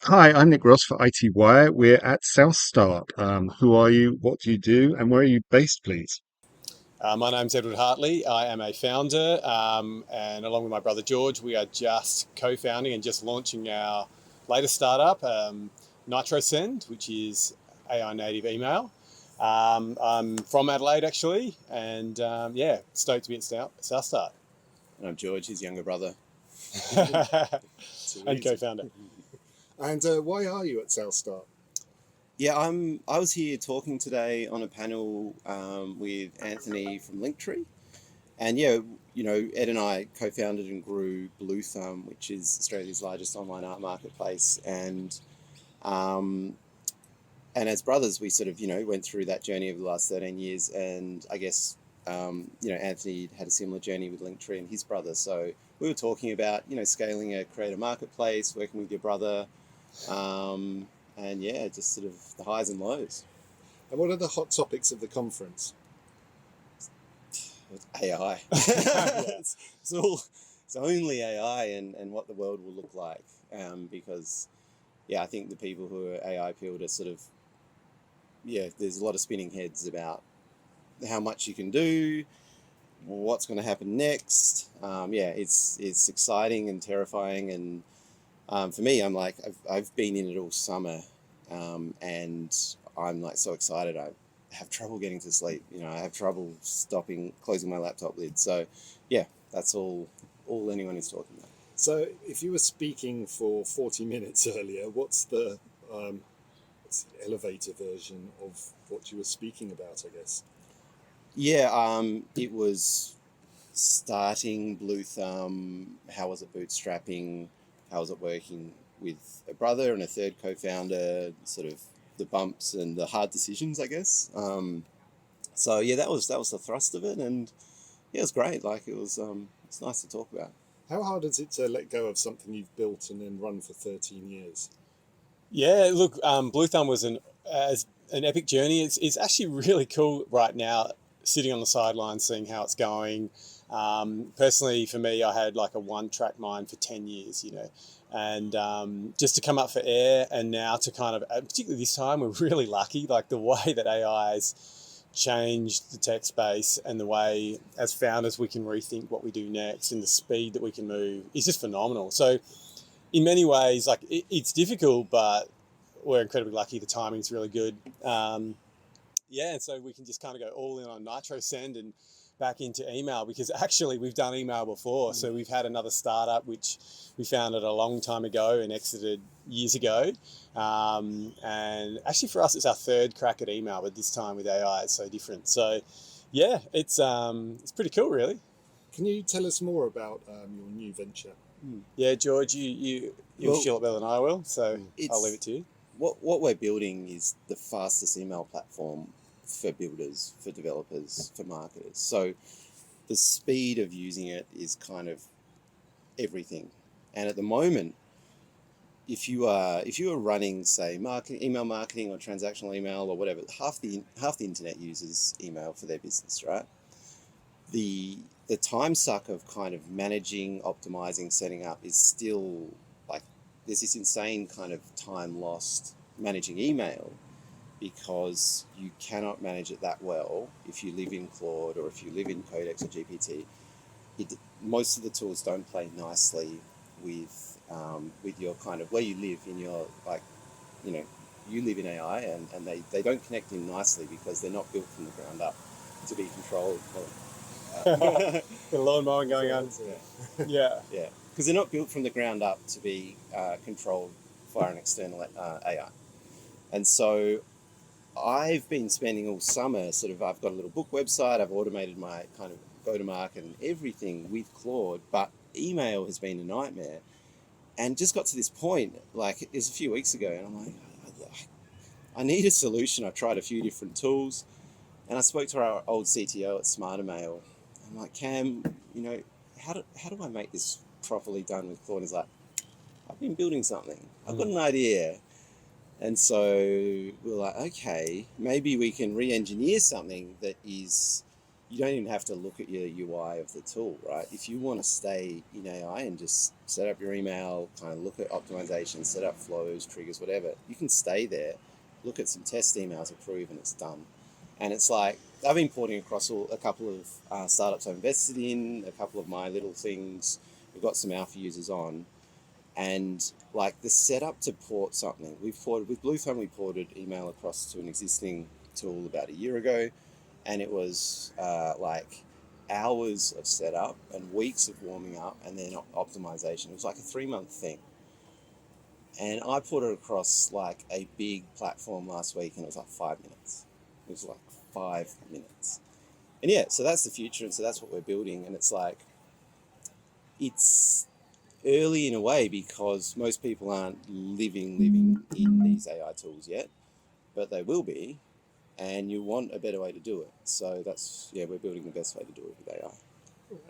Hi, I'm Nick Ross for IT Wire. We're at Southstart. Who are you? What do you do? And where are you based, please? My name's Edward Hartley. I am a founder, and along with my brother George, we are just co-founding and just launching our latest startup, Nitrosend, which is AI native email. I'm from Adelaide actually, and yeah, stoked to be at Southstart And I'm George, his younger brother. Too and easy. co-founder. And why are you at Southstart? Yeah, I was here talking today on a panel with Anthony from Linktree, and yeah, Ed and I co-founded and grew Blue Thumb, which is Australia's largest online art marketplace, um, and as brothers, we sort of went through that journey over the last 13 years, and I guess Anthony had a similar journey with Linktree and his brother, so we were talking about scaling a creator marketplace, working with your brother. And yeah, just sort of the highs and lows. And what are the hot topics of the conference? It's AI. Yeah. It's only AI and what the world will look like. Because yeah, I think the people who are AI peeled are sort of, yeah, there's a lot of spinning heads about how much you can do, what's going to happen next. Yeah, it's exciting and terrifying, and for me, I'm like I've been in it all summer, and I'm like so excited. I have trouble getting to sleep. I have trouble closing my laptop lid. So, yeah, that's all anyone is talking about. So, if you were speaking for 40 minutes earlier, um, what's the elevator version of what you were speaking about, I guess? Yeah, it was starting Blue Thumb. How was it bootstrapping? How was it working with a brother and a third co-founder? Sort of the bumps and the hard decisions, I guess. So yeah, that was the thrust of it, and yeah, it was great. Like it's nice to talk about. How hard is it to let go of something you've built and then run for 13 years? Yeah, look, Blue Thumb was as an epic journey. It's actually really cool right now, sitting on the sidelines, seeing how it's going. Personally, for me, I had like a one-track mind for 10 years, and just to come up for air, and now to kind of, particularly this time, we're really lucky. Like the way that AI's changed the tech space and the way, as founders, we can rethink what we do next, and the speed that we can move is just phenomenal. So in many ways, like it's difficult, but we're incredibly lucky. The timing's really good. Yeah, and so we can just kind of go all in on Nitrosend and back into email, because actually we've done email before. So we've had another startup which we founded a long time ago and exited years ago. And actually for us, it's our third crack at email, but this time with AI, it's so different. So yeah, it's pretty cool, really. Can you tell us more about your new venture? Yeah, George, you'll Well, shill it better than I will, so I'll leave it's it to you. what we're building is the fastest email platform for builders, for developers, for marketers. So the speed of using it is kind of everything. And at the moment, if you are running, say, email marketing or transactional email or whatever, half the internet uses email for their business, right? The time suck of kind of managing, optimizing, setting up is still like there's this insane kind of time lost managing email, because you cannot manage it that well if you live in Claude or if you live in Codex or GPT. Most of the tools don't play nicely with your kind of where you live in your, like, you know, you live in AI, and they don't connect in nicely because they're not built from the ground up to be controlled. Got a lawn mowing going on. Yeah, Yeah. yeah, because they're not built from the ground up to be controlled via an external AI. And so I've been spending all summer I've got a little book website, I've automated my kind of go-to-market and everything with Claude, but email has been a nightmare. And just got to this point, like it was a few weeks ago, and I'm like, I need a solution. I tried a few different tools, and I spoke to our old CTO at SmarterMail. I'm like, Cam, how do I make this properly done with Claude? He's like, I've been building something. I've got an idea. And so we're like, okay, maybe we can re-engineer something that is you don't even have to look at your UI of the tool, right? If you want to stay in AI and just set up your email, kind of look at optimization, set up flows, triggers, whatever, you can stay there, look at some test emails, approve, and it's done. And it's like, I've been porting across a couple of startups I've invested in, a couple of my little things. We've got some alpha users on. And like the setup to port something, we've ported, with Bluethumb, we ported email across to an existing tool about a year ago. And it was like hours of setup and weeks of warming up and then optimization. It was like a 3-month thing. And I put it across like a big platform last week and it was like 5 minutes. It was like 5 minutes. And yeah, so that's the future. And so that's what we're building. And it's like, it's early in a way because most people aren't living in these AI tools yet, but they will be. And you want a better way to do it. So that's, yeah, we're building the best way to do it with AI.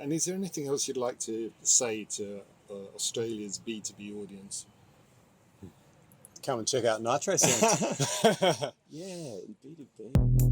And is there anything else you'd like to say to Australia's B2B audience? Come and check out Nitrosend. Yeah, B2B.